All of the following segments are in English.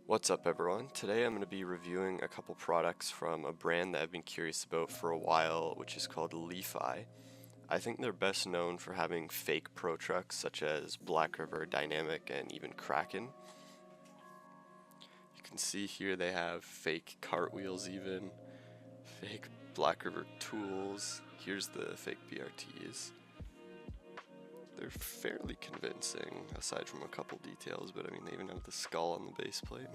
What's up everyone? Today I'm going to be reviewing a couple products from a brand that I've been curious about for a while, which is called Leafai. I think they're best known for having fake pro trucks such as Black River, Dynamic, and even Kraken. You can see here they have fake cartwheels even, fake Black River tools. Here's the fake BRTs. They're fairly convincing, aside from a couple details, but I mean, they even have the skull on the base plate.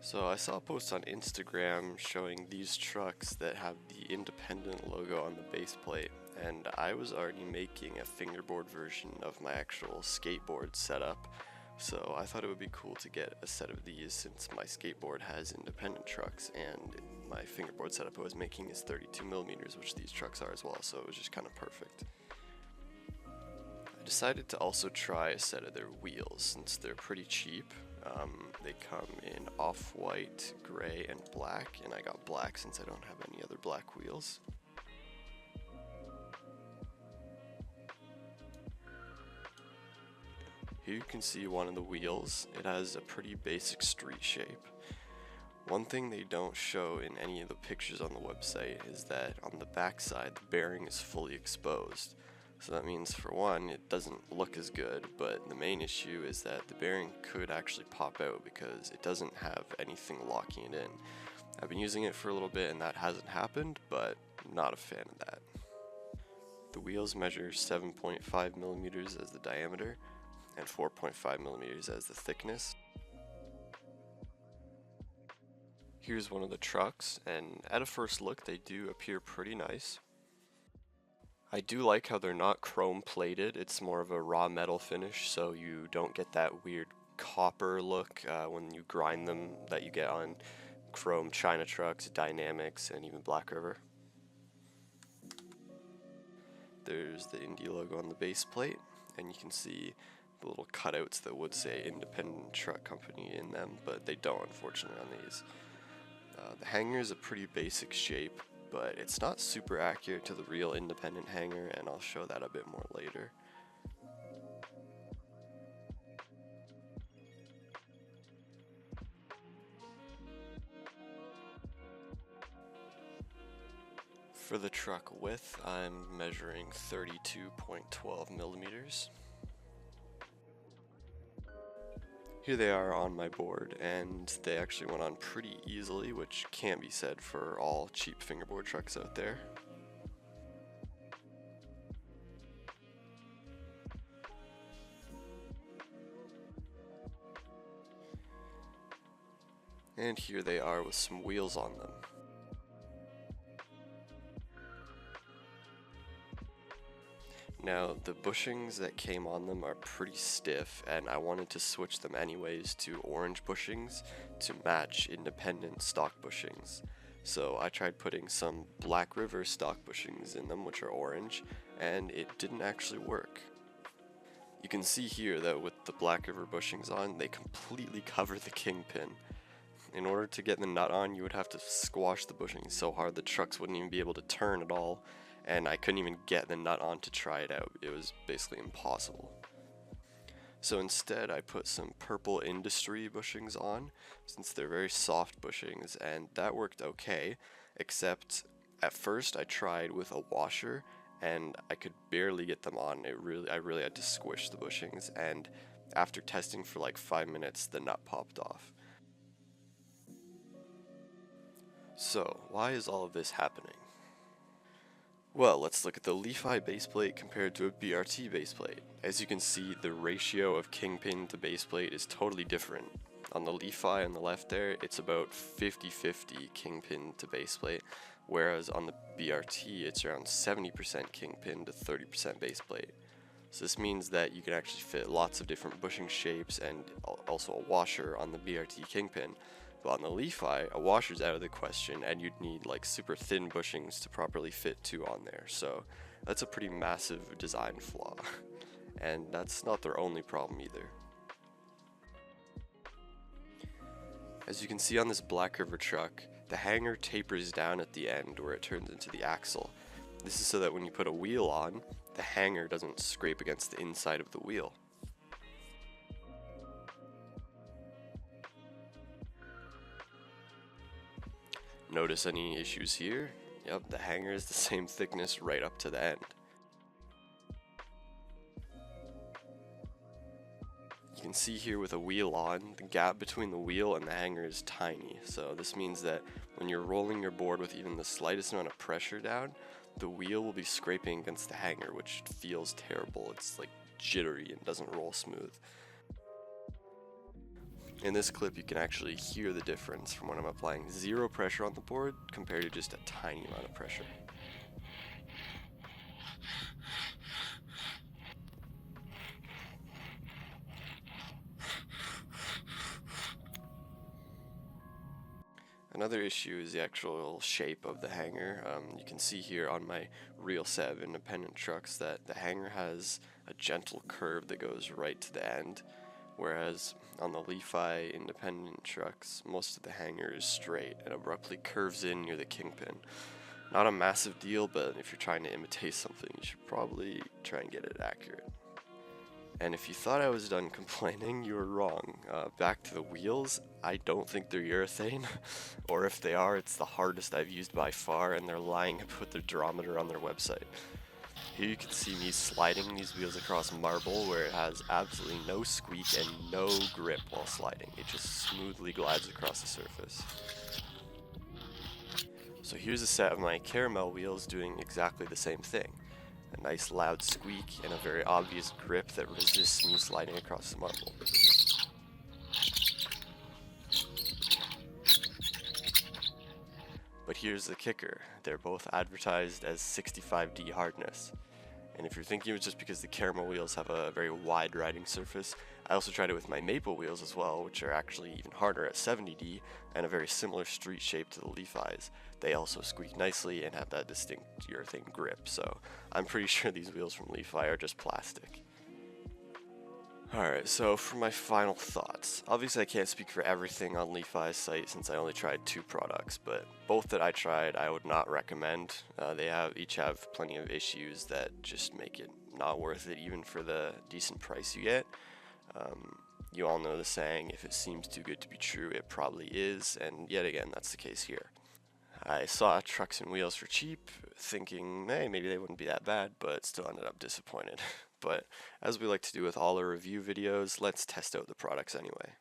So I saw a post on Instagram showing these trucks that have the independent logo on the base plate, and I was already making a fingerboard version of my actual skateboard setup, so I thought it would be cool to get a set of these since my skateboard has independent trucks, and my fingerboard setup I was making is 32mm, which these trucks are as well, so it was just kind of perfect. I decided to also try a set of their wheels since they're pretty cheap. They come in off-white, gray, and black, and I got black since I don't have any other black wheels. Here you can see one of the wheels. It has a pretty basic street shape. One thing they don't show in any of the pictures on the website is that on the back side the bearing is fully exposed. So that means, for one, it doesn't look as good, but the main issue is that the bearing could actually pop out because it doesn't have anything locking it in. I've been using it for a little bit and that hasn't happened, but not a fan of that. The wheels measure 7.5mm as the diameter and 4.5mm as the thickness. Here's one of the trucks, and at a first look they do appear pretty nice. I do like how they're not chrome plated, it's more of a raw metal finish, so you don't get that weird copper look when you grind them that you get on chrome China trucks, Dynamics, and even Black River. There's the Indy logo on the base plate, and you can see the little cutouts that would say independent truck company in them, but they don't, unfortunately, on these. The hanger is a pretty basic shape, but it's not super accurate to the real independent hanger, and I'll show that a bit more later. For the truck width, I'm measuring 32.12mm. Here they are on my board, and they actually went on pretty easily, which can't be said for all cheap fingerboard trucks out there. And here they are with some wheels on them. Now, the bushings that came on them are pretty stiff, and I wanted to switch them anyways to orange bushings to match independent stock bushings. So I tried putting some Black River stock bushings in them, which are orange, and it didn't actually work. You can see here that with the Black River bushings on, they completely cover the kingpin. In order to get the nut on, you would have to squash the bushings so hard the trucks wouldn't even be able to turn at all, and I couldn't even get the nut on to try it out. It was basically impossible. So instead I put some purple industry bushings on, since they're very soft bushings, and that worked okay, except at first I tried with a washer and I could barely get them on. I really had to squish the bushings, and after testing for like 5 minutes the nut popped off. So why is all of this happening? Well, let's look at the Leafai baseplate compared to a BRT baseplate. As you can see, the ratio of kingpin to baseplate is totally different. On the Leafai on the left there, it's about 50-50 kingpin to baseplate, whereas on the BRT, it's around 70% kingpin to 30% baseplate. So this means that you can actually fit lots of different bushing shapes and also a washer on the BRT kingpin. But on the Leafai, a washer's out of the question, and you'd need like super thin bushings to properly fit two on there. So that's a pretty massive design flaw. And that's not their only problem either. As you can see on this Black River truck, the hanger tapers down at the end where it turns into the axle. This is so that when you put a wheel on, the hanger doesn't scrape against the inside of the wheel. Notice any issues here? Yep, the hanger is the same thickness right up to the end. You can see here with a wheel on, the gap between the wheel and the hanger is tiny. So this means that when you're rolling your board with even the slightest amount of pressure down, the wheel will be scraping against the hanger, which feels terrible. It's like jittery and doesn't roll smooth. In this clip, you can actually hear the difference from when I'm applying zero pressure on the board compared to just a tiny amount of pressure. Another issue is the actual shape of the hanger. You can see here on my real set of independent trucks that the hanger has a gentle curve that goes right to the end, whereas on the Leefai independent trucks, most of the hanger is straight and abruptly curves in near the kingpin. Not a massive deal, but if you're trying to imitate something, you should probably try and get it accurate. And if you thought I was done complaining, you were wrong. Back to the wheels, I don't think they're urethane, or if they are, it's the hardest I've used by far, and they're lying to put their durometer on their website. Here you can see me sliding these wheels across marble where it has absolutely no squeak and no grip while sliding. It just smoothly glides across the surface. So here's a set of my caramel wheels doing exactly the same thing. A nice loud squeak and a very obvious grip that resists me sliding across the marble. But here's the kicker, they're both advertised as 65D hardness. And if you're thinking it was just because the caramel wheels have a very wide riding surface, I also tried it with my maple wheels as well, which are actually even harder at 70D and a very similar street shape to the Leefis. They also squeak nicely and have that distinct urethane grip, so I'm pretty sure these wheels from Leefai are just plastic. Alright, so for my final thoughts. Obviously I can't speak for everything on Leefai's site since I only tried 2 products, but both that I tried I would not recommend. They each have plenty of issues that just make it not worth it even for the decent price you get. You all know the saying, if it seems too good to be true, it probably is, and yet again that's the case here. I saw trucks and wheels for cheap, thinking, hey, maybe they wouldn't be that bad, but still ended up disappointed. But as we like to do with all our review videos, let's test out the products anyway.